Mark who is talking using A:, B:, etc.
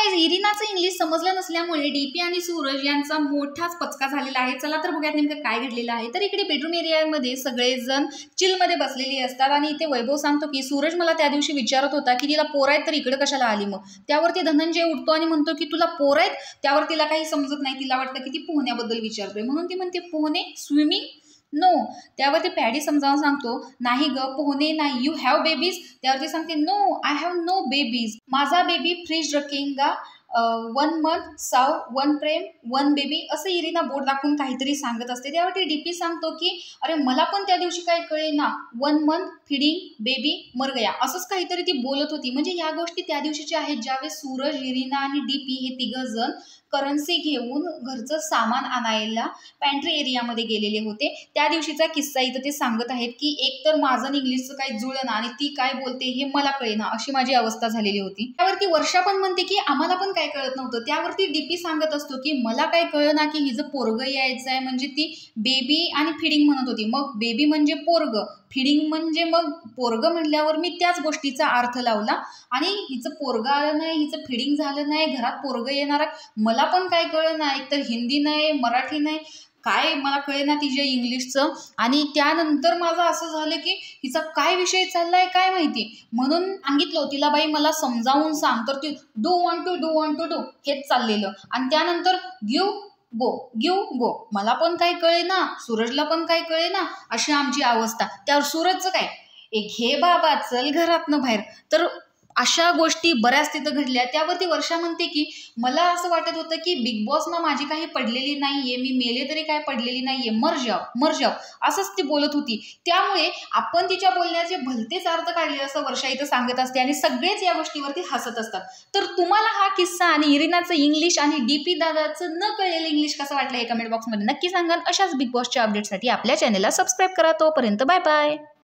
A: Guys, इरिनाचं English समजलं नसल्यामुळे DP आणि सूरज यांचा मोठाच पचका झालेला आहे. चला तर बघूयात नेमकं काय घडलेलं आहे. तर इकडे बेडरूम एरियामध्ये सगळेजण चिलमध्ये बसलेली असतात आणि इथे वैभव सांगतो की सूरज मला त्या दिवशी विचारत होता की तिला पोर आहेत तर इकडे कशाला आली मग. त्यावरती धनंजय उठतो आणि म्हणतो की तुला पोर आहेत. त्यावर तिला काही समजत नाही. तिला वाटतं की ती पोहण्याबद्दल विचारतोय म्हणून ती म्हणते पोहणे, स्विमिंग नो. त्यावरती पॅडी समजावून सांगतो नाही ग पोहणे नाही, यू हॅव बेबीज. त्यावरती सांगते no, I have no babies. माझा बेबी फ्रीज रखेगा 1 month साव 1 प्रेम 1 बेबी, असं इरिना बोट दाखवून काहीतरी सांगत असते. त्यावरती डीपी सांगतो की अरे मला पण त्या दिवशी काय कळे ना, 1 month फिडिंग बेबी मर गया, असंच काहीतरी ती बोलत होती. म्हणजे या गोष्टी त्या दिवशीच्या आहेत ज्यावेळेस सूरज, इरिना आणि डीपी हे तिघ जण करन्सी घेऊन घरचं सामान आणायला पॅन्ट्री एरियामध्ये गेलेले होते. त्या दिवशीचा किस्सा इथं ते सांगत आहेत की एक तर माझं इंग्लिशचं काही जुळना आणि ती काय बोलते हे मला कळेना, अशी माझी अवस्था झालेली होती. त्यावरती वर्षा पण म्हणते की आम्हाला पण काय कळत नव्हतं. त्यावरती डीपी सांगत असतो की मला काय कळना की हिचं पोरग यायचं आहे. म्हणजे ती बेबी आणि फिडिंग म्हणत होती. मग बेबी म्हणजे पोरग, फिडिंग म्हणजे मग पोरग म्हटल्यावर मी त्याच गोष्टीचा अर्थ लावला आणि हिचं पोरग आलं नाही, हिचं फिडिंग झालं नाही, घरात पोरग येणार. मला पण काय कळलं नाही, एक तर हिंदी नाही, मराठी नाही, काय मला कळे ना तिच्या इंग्लिशचं. आणि त्यानंतर माझं असं झालं की हिचा काय विषय चाललाय काय माहिती. म्हणून सांगितलं तिला बाई मला समजावून सांग. तर ती डू वॉन्ट टू डू हेच चाललेलं. आणि त्यानंतर गिव गो. मला पण काय कळे ना, सूरजला पण काय कळे ना, अशी आमची अवस्था. त्यावर सूरजचं काय, एक घे बाबा चल घरातनं बाहेर. तर अशा गोष्टी बऱ्याच तिथं घडल्या. त्यावरती वर्षा म्हणते की मला असं वाटत होतं की बिग बॉसना माझी काही पडलेली नाहीये, मी मेले तरी काय पडलेली नाहीये, मर जाव असंच ती बोलत होती. त्यामुळे आपण तिच्या बोलण्याचे भलतेच अर्थ काढले असं वर्षा इथं सांगत असते आणि सगळेच या गोष्टीवरती हसत असतात. तर तुम्हाला हा किस्सा आणि इरिनाचं इंग्लिश आणि डीपी दादाचं न कळलेलं इंग्लिश कसं वाटलं हे कमेंट बॉक्समध्ये नक्की सांगा. अशाच बिग बॉसच्या अपडेटसाठी आपल्या चॅनलला सबस्क्राईब करा. तोपर्यंत बाय बाय.